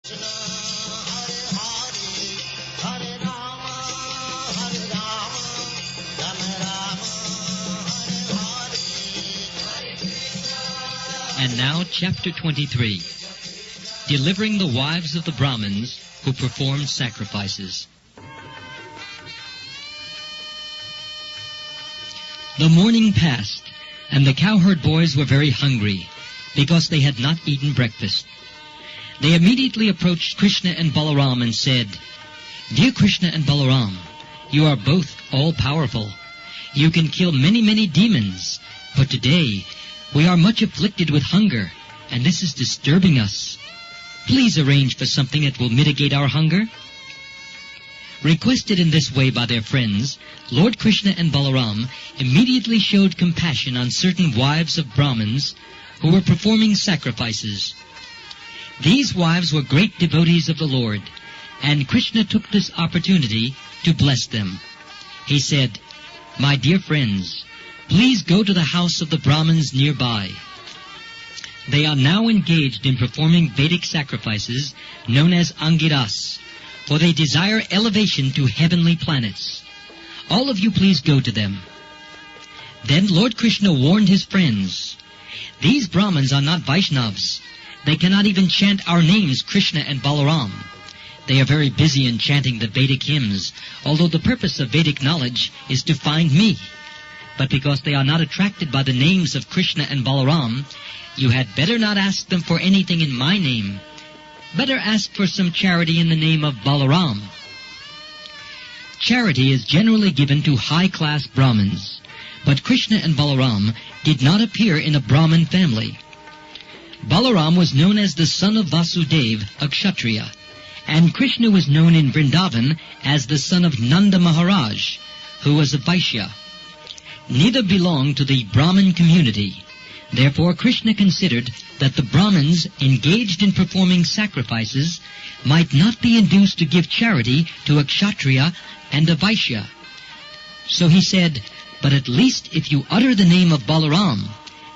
And now, Chapter 23, Delivering the Wives of the Brahmins who Performed Sacrifices. The morning passed, and the cowherd boys were very hungry, because they had not eaten breakfast. They immediately approached Krishna and Balaram and said, "Dear Krishna and Balaram, you are both all-powerful. You can kill many, many demons, but today we are much afflicted with hunger, and this is disturbing us. Please arrange for something that will mitigate our hunger." Requested in this way by their friends, Lord Krishna and Balaram immediately showed compassion on certain wives of Brahmins who were performing sacrifices. These wives were great devotees of the Lord, and Krishna took this opportunity to bless them. He said, "My dear friends, please go to the house of the Brahmins nearby. They are now engaged in performing Vedic sacrifices known as Angiras, for they desire elevation to heavenly planets. All of you please go to them." Then Lord Krishna warned his friends, "These Brahmins are not Vaishnavas. They cannot even chant our names, Krishna and Balaram. They are very busy in chanting the Vedic hymns, although the purpose of Vedic knowledge is to find me. But because they are not attracted by the names of Krishna and Balaram, you had better not ask them for anything in my name. Better ask for some charity in the name of Balaram." Charity is generally given to high-class Brahmins, but Krishna and Balaram did not appear in a Brahmin family. Balaram was known as the son of Vasudeva, a Kshatriya, and Krishna was known in Vrindavan as the son of Nanda Maharaj, who was a Vaishya. Neither belonged to the Brahmin community. Therefore, Krishna considered that the Brahmins engaged in performing sacrifices might not be induced to give charity to a Kshatriya and a Vaishya. So he said, "But at least if you utter the name of Balaram,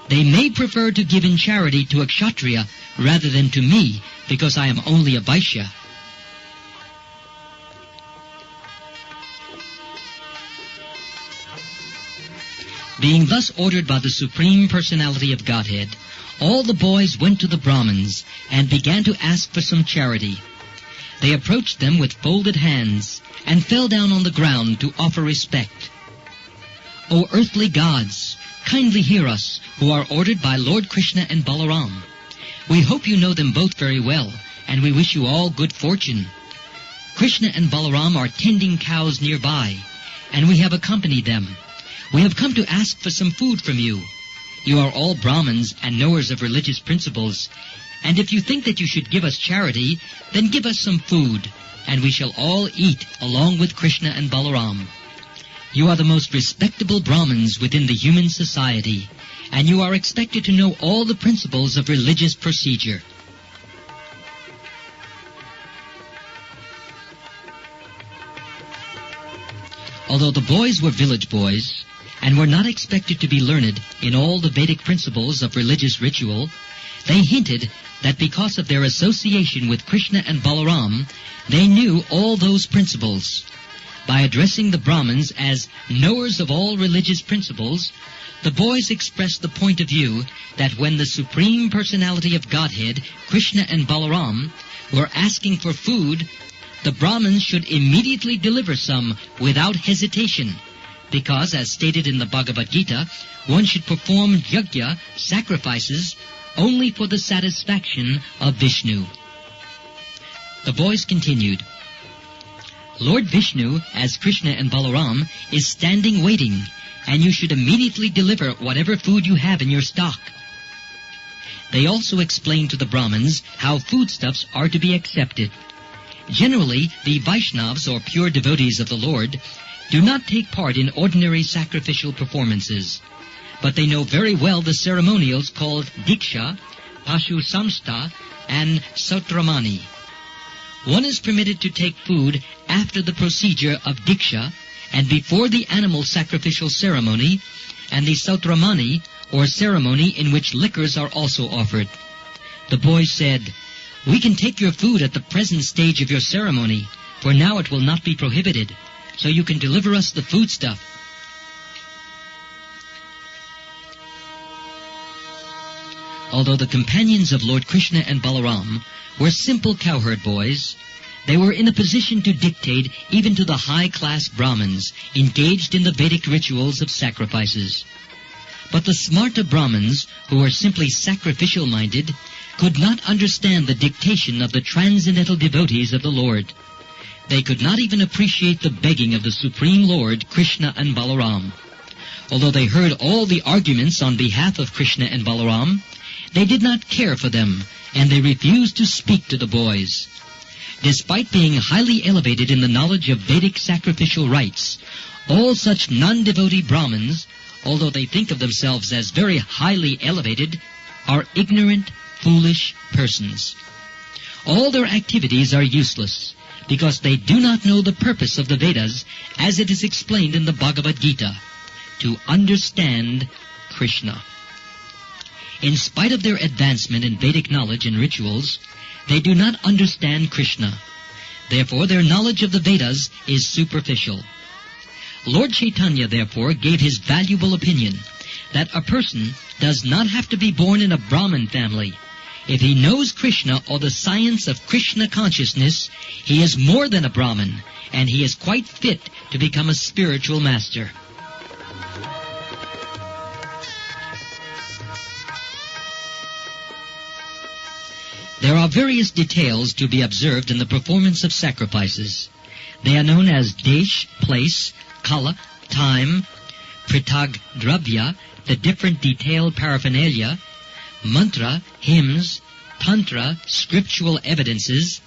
they may prefer to give in charity to a Kshatriya rather than to me, because I am only a Vaishya." Being thus ordered by the Supreme Personality of Godhead, all the boys went to the Brahmins and began to ask for some charity. They approached them with folded hands and fell down on the ground to offer respect. "O earthly gods, kindly hear us, who are ordered by Lord Krishna and Balaram. We hope you know them both very well, and we wish you all good fortune. Krishna and Balaram are tending cows nearby, and we have accompanied them. We have come to ask for some food from you. You are all Brahmins and knowers of religious principles, and if you think that you should give us charity, then give us some food, and we shall all eat along with Krishna and Balaram. You are the most respectable Brahmins within the human society, and you are expected to know all the principles of religious procedure." Although the boys were village boys, and were not expected to be learned in all the Vedic principles of religious ritual, they hinted that because of their association with Krishna and Balaram, they knew all those principles. By addressing the Brahmins as knowers of all religious principles, the boys expressed the point of view that when the Supreme Personality of Godhead, Krishna and Balaram, were asking for food, the Brahmins should immediately deliver some without hesitation, because, as stated in the Bhagavad Gita, one should perform yajna, sacrifices, only for the satisfaction of Vishnu. The boys continued, "Lord Vishnu, as Krishna and Balaram, is standing waiting, and you should immediately deliver whatever food you have in your stock." They also explained to the Brahmins how foodstuffs are to be accepted. Generally, the Vaishnavas, or pure devotees of the Lord, do not take part in ordinary sacrificial performances, but they know very well the ceremonials called Diksha, Pashu Samsta, and Sautramani. One is permitted to take food after the procedure of Diksha and before the animal sacrificial ceremony, and the Sautramani, or ceremony in which liquors are also offered. The boys said, "We can take your food at the present stage of your ceremony, for now it will not be prohibited, so you can deliver us the foodstuff." Although the companions of Lord Krishna and Balaram were simple cowherd boys, they were in a position to dictate even to the high-class Brahmins engaged in the Vedic rituals of sacrifices. But the smarta Brahmins, who were simply sacrificial-minded, could not understand the dictation of the transcendental devotees of the Lord. They could not even appreciate the begging of the Supreme Lord, Krishna and Balaram. Although they heard all the arguments on behalf of Krishna and Balaram, they did not care for them, and they refused to speak to the boys. Despite being highly elevated in the knowledge of Vedic sacrificial rites, all such non-devotee Brahmins, although they think of themselves as very highly elevated, are ignorant, foolish persons. All their activities are useless, because they do not know the purpose of the Vedas as it is explained in the Bhagavad Gita, to understand Krishna. In spite of their advancement in Vedic knowledge and rituals, they do not understand Krishna. Therefore, their knowledge of the Vedas is superficial. Lord Chaitanya, therefore, gave his valuable opinion that a person does not have to be born in a Brahmin family. If he knows Krishna or the science of Krishna consciousness, he is more than a Brahmin, and he is quite fit to become a spiritual master. There are various details to be observed in the performance of sacrifices. They are known as desh, place, kala, time, pritag dravya, the different detailed paraphernalia, mantra, hymns, tantra, scriptural evidences,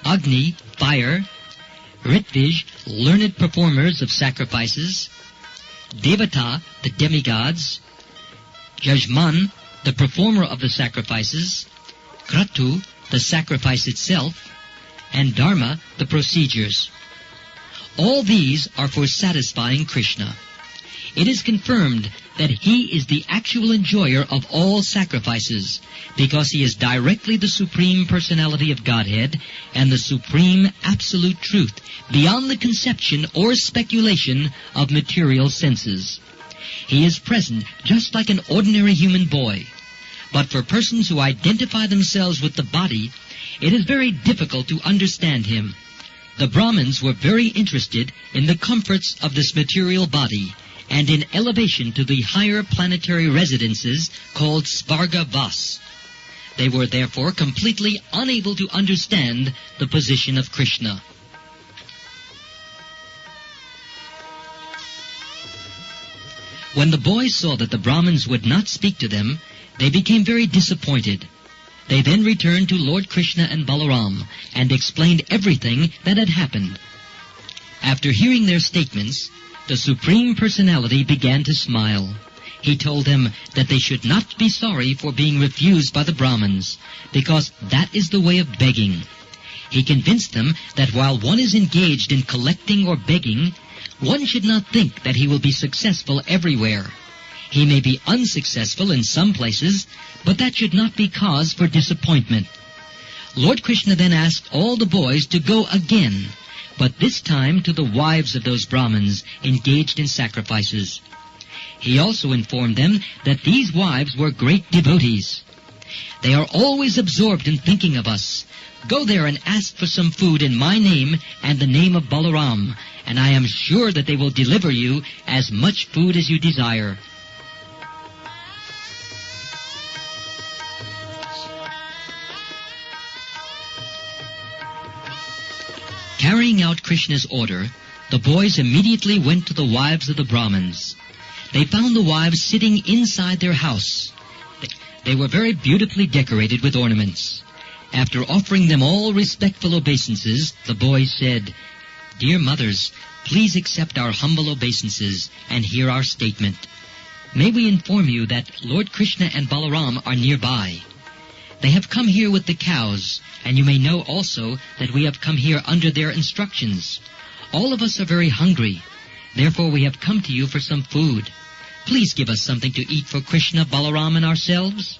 agni, fire, ritvij, learned performers of sacrifices, devata, the demigods, jajman, the performer of the sacrifices, kratu, the sacrifice itself, and dharma, the procedures. All these are for satisfying Krishna. It is confirmed that he is the actual enjoyer of all sacrifices, because he is directly the Supreme Personality of Godhead and the Supreme Absolute Truth, beyond the conception or speculation of material senses. He is present just like an ordinary human boy. But for persons who identify themselves with the body, it is very difficult to understand him. The Brahmins were very interested in the comforts of this material body and in elevation to the higher planetary residences called Svarga Vas. They were therefore completely unable to understand the position of Krishna. When the boys saw that the Brahmins would not speak to them, they became very disappointed. They then returned to Lord Krishna and Balaram and explained everything that had happened. After hearing their statements, the Supreme Personality began to smile. He told them that they should not be sorry for being refused by the Brahmins, because that is the way of begging. He convinced them that while one is engaged in collecting or begging, one should not think that he will be successful everywhere. He may be unsuccessful in some places, but that should not be cause for disappointment. Lord Krishna then asked all the boys to go again, but this time to the wives of those Brahmins engaged in sacrifices. He also informed them that these wives were great devotees. They are always absorbed in thinking of us. Go there and ask for some food in my name and the name of Balaram, and I am sure that they will deliver you as much food as you desire. Carrying out Krishna's order, the boys immediately went to the wives of the Brahmins. They found the wives sitting inside their house. They were very beautifully decorated with ornaments. After offering them all respectful obeisances, the boys said, "Dear mothers, please accept our humble obeisances and hear our statement. May we inform you that Lord Krishna and Balaram are nearby. They have come here with the cows, and you may know also that we have come here under their instructions. All of us are very hungry. Therefore we have come to you for some food. Please give us something to eat for Krishna, Balaram, and ourselves."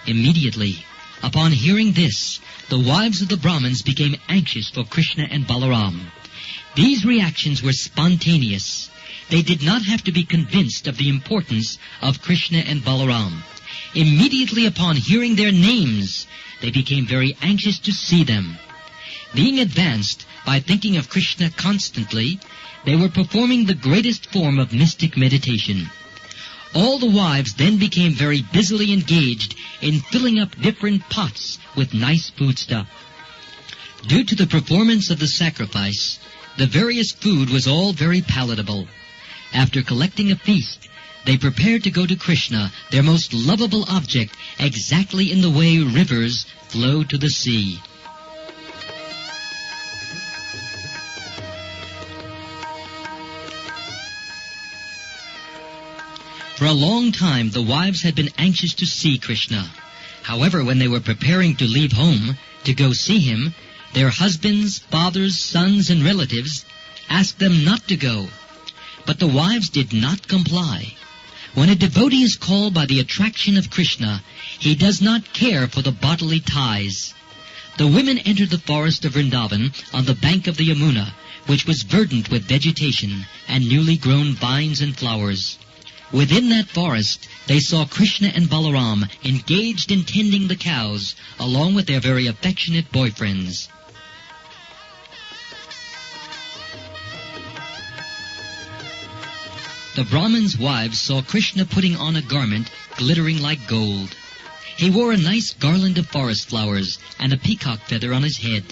Immediately, Upon hearing this, the wives of the Brahmins became anxious for Krishna and Balaram. These reactions were spontaneous. They did not have to be convinced of the importance of Krishna and Balaram. Immediately upon hearing their names, they became very anxious to see them. Being advanced by thinking of Krishna constantly, they were performing the greatest form of mystic meditation. All the wives then became very busily engaged in filling up different pots with nice foodstuff. Due to the performance of the sacrifice, the various food was all very palatable. After collecting a feast, they prepared to go to Krishna, their most lovable object, exactly in the way rivers flow to the sea. For a long time, the wives had been anxious to see Krishna. However, when they were preparing to leave home to go see him, their husbands, fathers, sons, and relatives asked them not to go. But the wives did not comply. When a devotee is called by the attraction of Krishna, he does not care for the bodily ties. The women entered the forest of Vrindavan on the bank of the Yamuna, which was verdant with vegetation and newly grown vines and flowers. Within that forest, they saw Krishna and Balaram engaged in tending the cows, along with their very affectionate boyfriends. The Brahmins' wives saw Krishna putting on a garment glittering like gold. He wore a nice garland of forest flowers and a peacock feather on his head.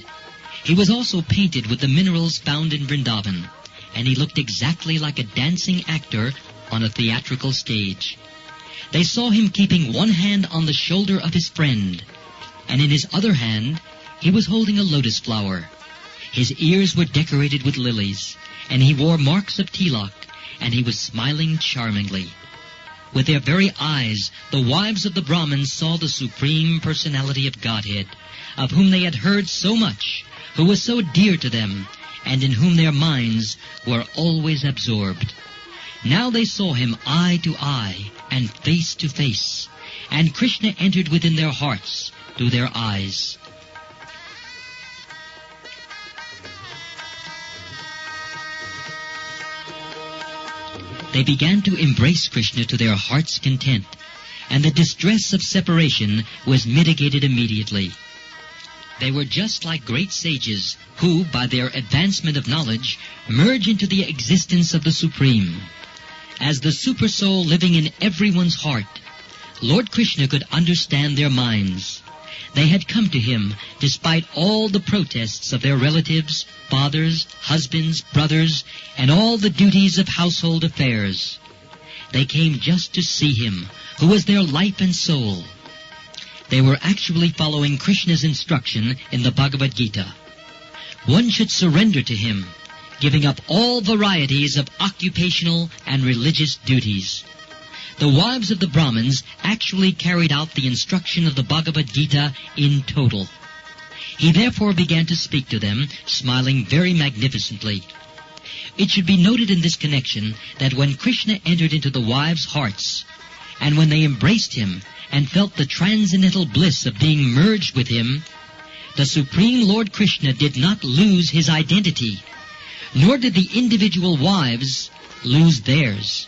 He was also painted with the minerals found in Vrindavan, and he looked exactly like a dancing actor on a theatrical stage. They saw him keeping one hand on the shoulder of his friend, and in his other hand he was holding a lotus flower. His ears were decorated with lilies, and he wore marks of tilak, and he was smiling charmingly. With their very eyes, the wives of the Brahmins saw the Supreme Personality of Godhead, of whom they had heard so much, who was so dear to them, and in whom their minds were always absorbed. Now they saw him eye to eye and face to face, and Krishna entered within their hearts through their eyes. They began to embrace Krishna to their heart's content, and the distress of separation was mitigated immediately. They were just like great sages who, by their advancement of knowledge, merge into the existence of the Supreme. As the Supersoul living in everyone's heart, Lord Krishna could understand their minds. They had come to him despite all the protests of their relatives, fathers, husbands, brothers, and all the duties of household affairs. They came just to see him, who was their life and soul. They were actually following Krishna's instruction in the Bhagavad Gita. One should surrender to him, giving up all varieties of occupational and religious duties. The wives of the Brahmins actually carried out the instruction of the Bhagavad Gita in total. He therefore began to speak to them, smiling very magnificently. It should be noted in this connection that when Krishna entered into the wives' hearts, and when they embraced him and felt the transcendental bliss of being merged with him, the Supreme Lord Krishna did not lose his identity, nor did the individual wives lose theirs.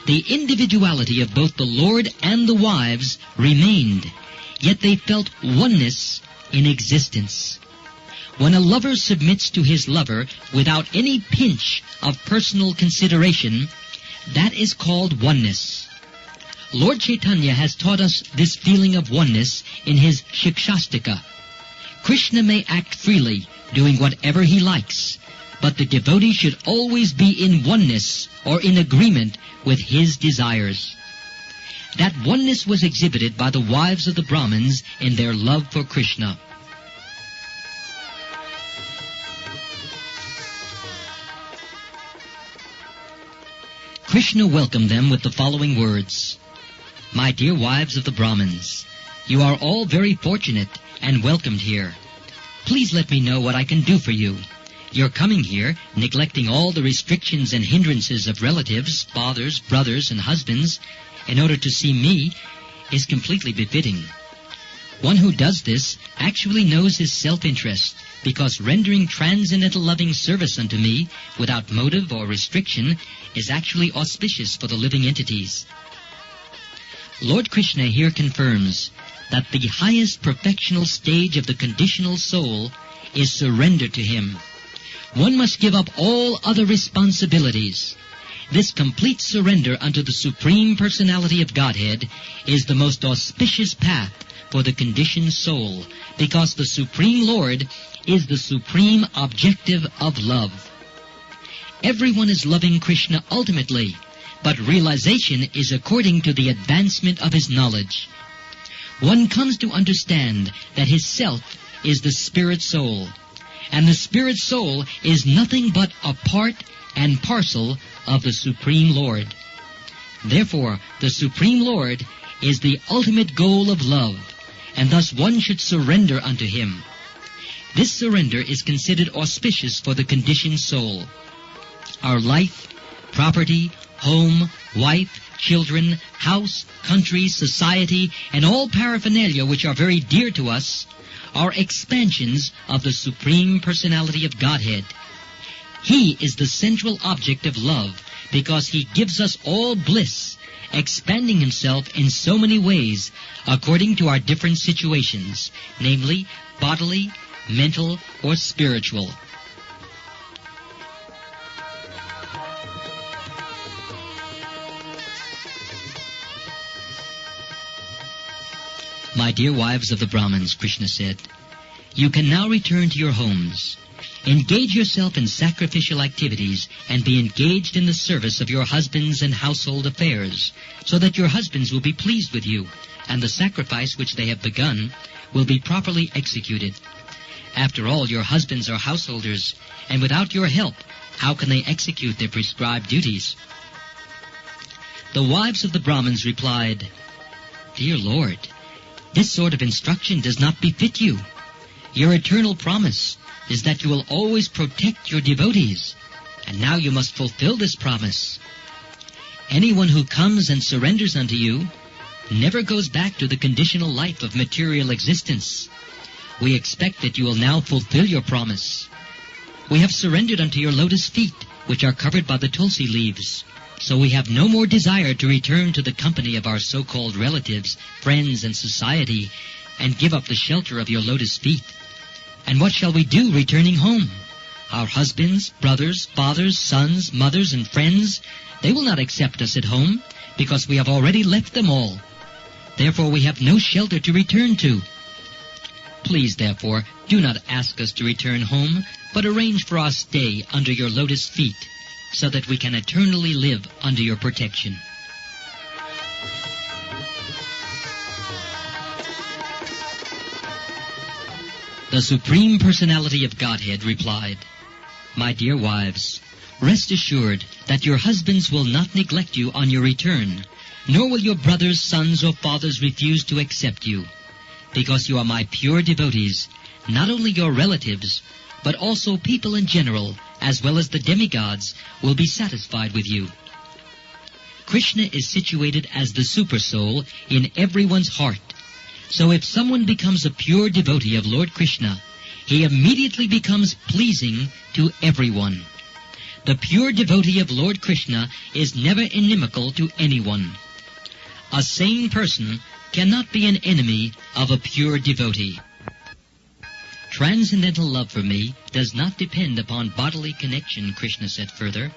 The individuality of both the Lord and the wives remained, yet they felt oneness in existence. When a lover submits to his lover without any pinch of personal consideration, that is called oneness. Lord Chaitanya has taught us this feeling of oneness in his Shikshastika. Krishna may act freely, doing whatever he likes, but the devotee should always be in oneness or in agreement with his desires. That oneness was exhibited by the wives of the Brahmins in their love for Krishna. Krishna welcomed them with the following words: "My dear wives of the Brahmins, you are all very fortunate and welcomed here. Please let me know what I can do for you. Your coming here, neglecting all the restrictions and hindrances of relatives, fathers, brothers, and husbands, in order to see me, is completely befitting. One who does this actually knows his self-interest, because rendering transcendental loving service unto me without motive or restriction is actually auspicious for the living entities. Lord Krishna here confirms that the highest perfectional stage of the conditional soul is surrender to him. One must give up all other responsibilities. This complete surrender unto the Supreme Personality of Godhead is the most auspicious path for the conditioned soul, because the Supreme Lord is the supreme objective of love. Everyone is loving Krishna ultimately, but realization is according to the advancement of his knowledge. One comes to understand that his self is the spirit soul, and the spirit soul is nothing but a part and parcel of the Supreme Lord. Therefore, the Supreme Lord is the ultimate goal of love, and thus one should surrender unto him. This surrender is considered auspicious for the conditioned soul. Our life, property, home, wife, children, house, country, society, and all paraphernalia which are very dear to us are expansions of the Supreme Personality of Godhead. He is the central object of love because he gives us all bliss, expanding himself in so many ways according to our different situations, namely bodily, mental, or spiritual. My dear wives of the Brahmins, Krishna said, you can now return to your homes. Engage yourself in sacrificial activities and be engaged in the service of your husbands and household affairs, so that your husbands will be pleased with you, and the sacrifice which they have begun will be properly executed. After all, your husbands are householders, and without your help, how can they execute their prescribed duties? The wives of the Brahmins replied, Dear Lord, this sort of instruction does not befit you. Your eternal promise is that you will always protect your devotees, and now you must fulfill this promise. Anyone who comes and surrenders unto you never goes back to the conditional life of material existence. We expect that you will now fulfill your promise. We have surrendered unto your lotus feet, which are covered by the tulsi leaves. So we have no more desire to return to the company of our so-called relatives, friends, and society, and give up the shelter of your lotus feet. And what shall we do returning home? Our husbands, brothers, fathers, sons, mothers, and friends, they will not accept us at home, because we have already left them all. Therefore we have no shelter to return to. Please, therefore, do not ask us to return home, but arrange for our stay under your lotus feet, so that we can eternally live under your protection. The Supreme Personality of Godhead replied, My dear wives, rest assured that your husbands will not neglect you on your return, nor will your brothers, sons, or fathers refuse to accept you, because you are my pure devotees, not only your relatives, but also people in general, as well as the demigods, will be satisfied with you. Krishna is situated as the Super-Soul in everyone's heart. So if someone becomes a pure devotee of Lord Krishna, he immediately becomes pleasing to everyone. The pure devotee of Lord Krishna is never inimical to anyone. A sane person cannot be an enemy of a pure devotee. Transcendental love for me does not depend upon bodily connection, Krishna said further,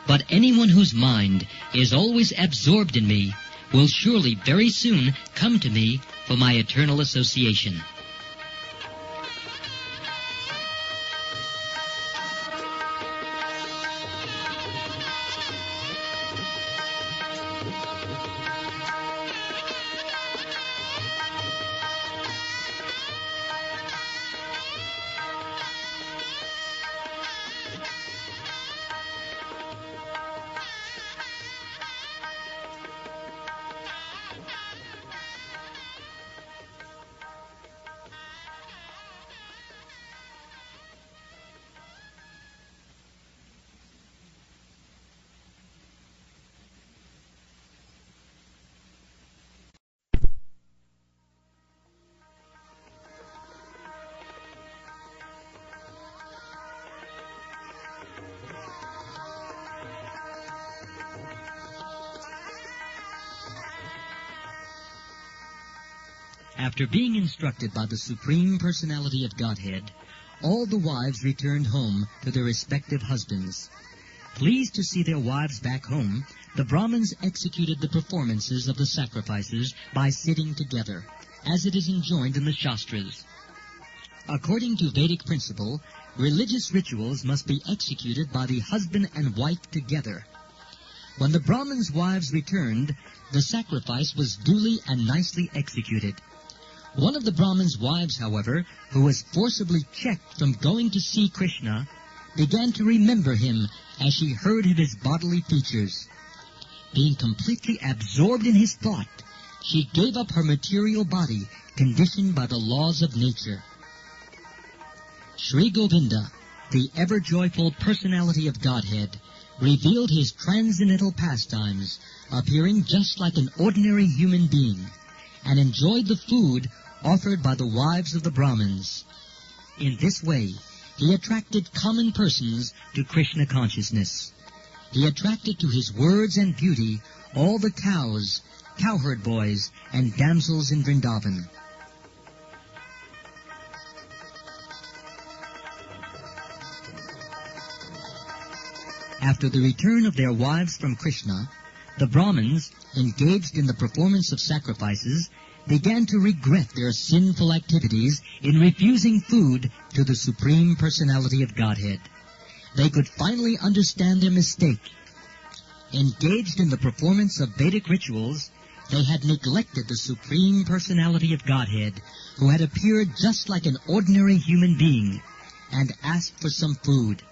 but anyone whose mind is always absorbed in me will surely very soon come to me for my eternal association. After being instructed by the Supreme Personality of Godhead, all the wives returned home to their respective husbands. Pleased to see their wives back home, the Brahmins executed the performances of the sacrifices by sitting together, as it is enjoined in the Shastras. According to Vedic principle, religious rituals must be executed by the husband and wife together. When the Brahmins' wives returned, the sacrifice was duly and nicely executed. One of the Brahmins' wives, however, who was forcibly checked from going to see Krishna, began to remember him as she heard of his bodily features. Being completely absorbed in his thought, she gave up her material body, conditioned by the laws of nature. Sri Govinda, the ever-joyful personality of Godhead, revealed his transcendental pastimes, appearing just like an ordinary human being, and enjoyed the food offered by the wives of the Brahmins. In this way, he attracted common persons to Krishna consciousness. He attracted to his words and beauty all the cows, cowherd boys, and damsels in Vrindavan. After the return of their wives from Krishna, the Brahmins, engaged in the performance of sacrifices, began to regret their sinful activities in refusing food to the Supreme Personality of Godhead. They could finally understand their mistake. Engaged in the performance of Vedic rituals, they had neglected the Supreme Personality of Godhead, who had appeared just like an ordinary human being, and asked for some food.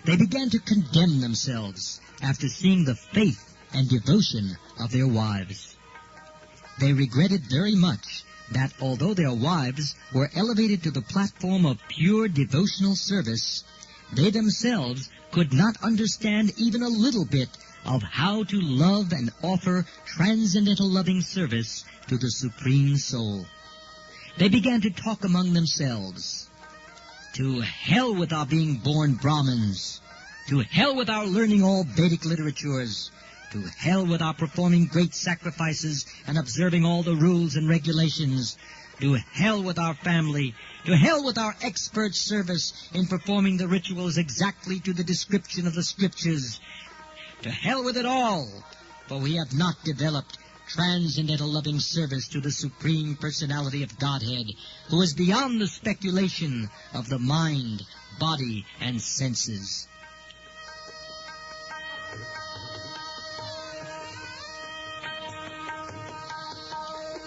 They began to condemn themselves after seeing the faith and devotion of their wives. They regretted very much that although their wives were elevated to the platform of pure devotional service, they themselves could not understand even a little bit of how to love and offer transcendental loving service to the Supreme Soul. They began to talk among themselves. To hell with our being born Brahmins. To hell with our learning all Vedic literatures. To hell with our performing great sacrifices and observing all the rules and regulations. To hell with our family. To hell with our expert service in performing the rituals exactly to the description of the scriptures. To hell with it all, for we have not developed transcendental loving service to the Supreme Personality of Godhead, who is beyond the speculation of the mind, body, and senses.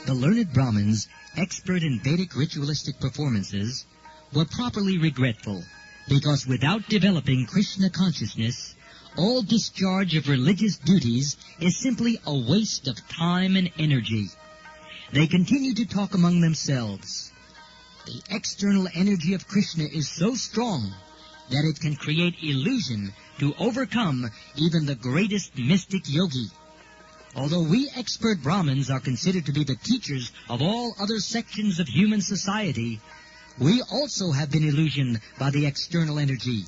The learned Brahmins, expert in Vedic ritualistic performances, were properly regretful, because without developing Krishna consciousness, all discharge of religious duties is simply a waste of time and energy. They continue to talk among themselves. The external energy of Krishna is so strong that it can create illusion to overcome even the greatest mystic yogi. Although we expert Brahmins are considered to be the teachers of all other sections of human society, we also have been illusioned by the external energy.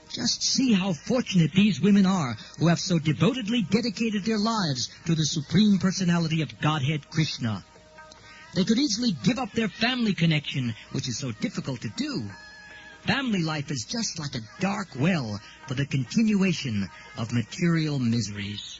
Just see how fortunate these women are who have so devotedly dedicated their lives to the Supreme Personality of Godhead Krishna. They could easily give up their family connection, which is so difficult to do. Family life is just like a dark well for the continuation of material miseries.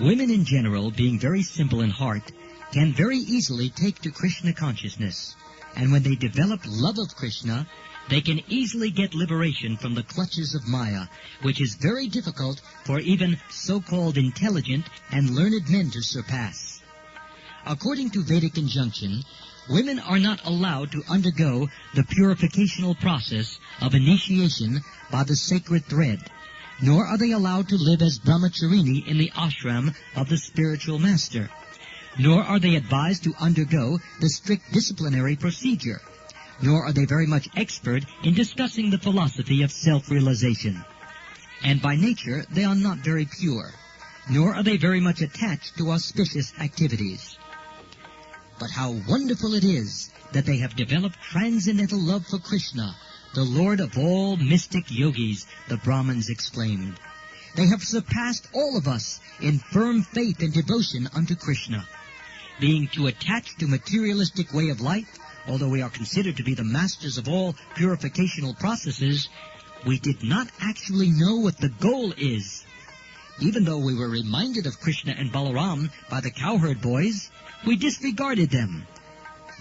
Women in general, being very simple in heart, can very easily take to Krishna consciousness, and when they develop love of Krishna, they can easily get liberation from the clutches of Maya, which is very difficult for even so-called intelligent and learned men to surpass. According to Vedic injunction, women are not allowed to undergo the purificational process of initiation by the sacred thread, nor are they allowed to live as brahmacharini in the ashram of the spiritual master, nor are they advised to undergo the strict disciplinary procedure, nor are they very much expert in discussing the philosophy of self-realization. And by nature, they are not very pure, nor are they very much attached to auspicious activities. But how wonderful it is that they have developed transcendental love for Krishna, the Lord of all mystic yogis, the Brahmins exclaimed. They have surpassed all of us in firm faith and devotion unto Krishna. Being too attached to materialistic way of life, although we are considered to be the masters of all purificational processes, we did not actually know what the goal is. Even though we were reminded of Krishna and Balaram by the cowherd boys, we disregarded them.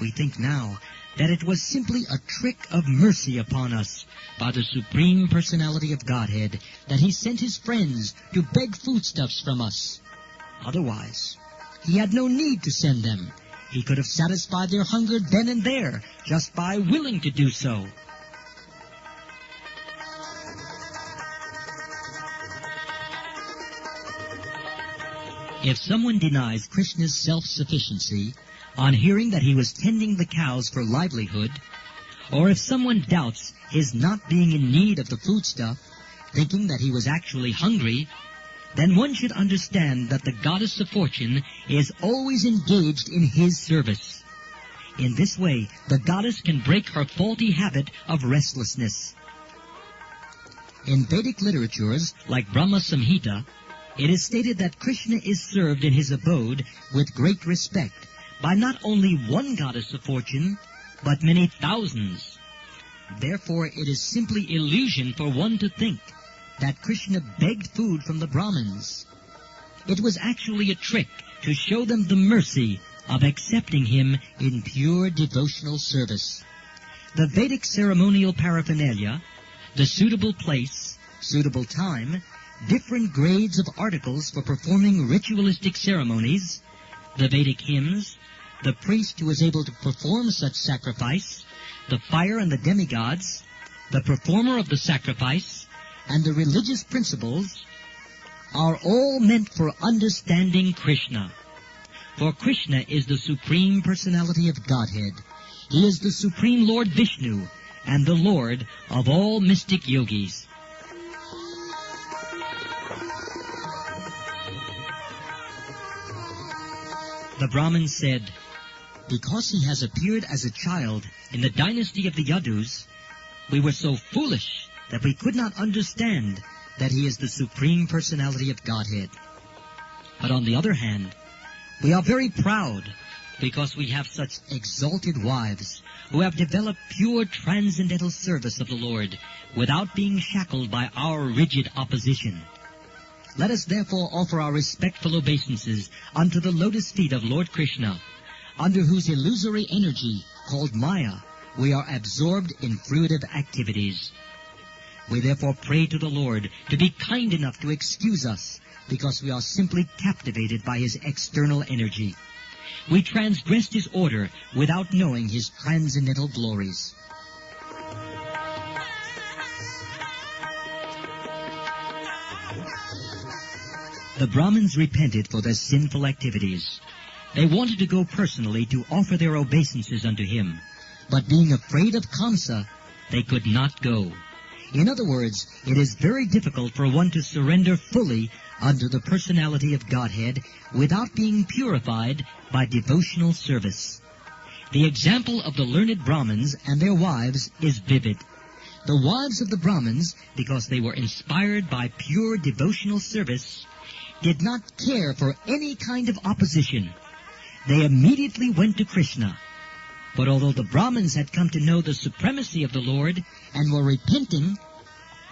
We think now that it was simply a trick of mercy upon us by the Supreme Personality of Godhead that He sent His friends to beg foodstuffs from us. Otherwise, He had no need to send them. He could have satisfied their hunger then and there, just by willing to do so. If someone denies Krishna's self-sufficiency on hearing that he was tending the cows for livelihood, or if someone doubts his not being in need of the foodstuff, thinking that he was actually hungry, then one should understand that the goddess of fortune is always engaged in his service. In this way, the goddess can break her faulty habit of restlessness. In Vedic literatures, like Brahma Samhita, it is stated that Krishna is served in his abode with great respect by not only one goddess of fortune, but many thousands. Therefore, it is simply illusion for one to think that Krishna begged food from the Brahmins. It was actually a trick to show them the mercy of accepting him in pure devotional service. The Vedic ceremonial paraphernalia, the suitable place, suitable time, different grades of articles for performing ritualistic ceremonies, the Vedic hymns, the priest who is able to perform such sacrifice, the fire and the demigods, the performer of the sacrifice, and the religious principles are all meant for understanding Krishna. For Krishna is the Supreme Personality of Godhead. He is the Supreme Lord Vishnu and the Lord of all mystic yogis. The Brahmin said, "Because he has appeared as a child in the dynasty of the Yadus, we were so foolish that we could not understand that he is the Supreme Personality of Godhead. But on the other hand, we are very proud because we have such exalted wives who have developed pure transcendental service of the Lord without being shackled by our rigid opposition. Let us therefore offer our respectful obeisances unto the lotus feet of Lord Krishna, under whose illusory energy, called Maya, we are absorbed in fruitive activities. We therefore pray to the Lord to be kind enough to excuse us, because we are simply captivated by his external energy. We transgressed his order without knowing his transcendental glories." The Brahmins repented for their sinful activities. They wanted to go personally to offer their obeisances unto him, but being afraid of Kamsa, they could not go. In other words, it is very difficult for one to surrender fully unto the personality of Godhead without being purified by devotional service. The example of the learned Brahmins and their wives is vivid. The wives of the Brahmins, because they were inspired by pure devotional service, did not care for any kind of opposition. They immediately went to Krishna. But although the Brahmins had come to know the supremacy of the Lord and were repenting,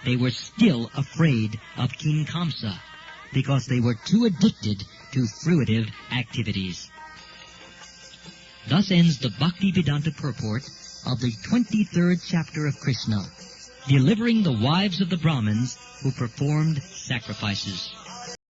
they were still afraid of King Kamsa, because they were too addicted to fruitive activities. Thus ends the Bhakti-Vedanta purport of the 23rd chapter of Krishna, delivering the wives of the Brahmins who performed sacrifices.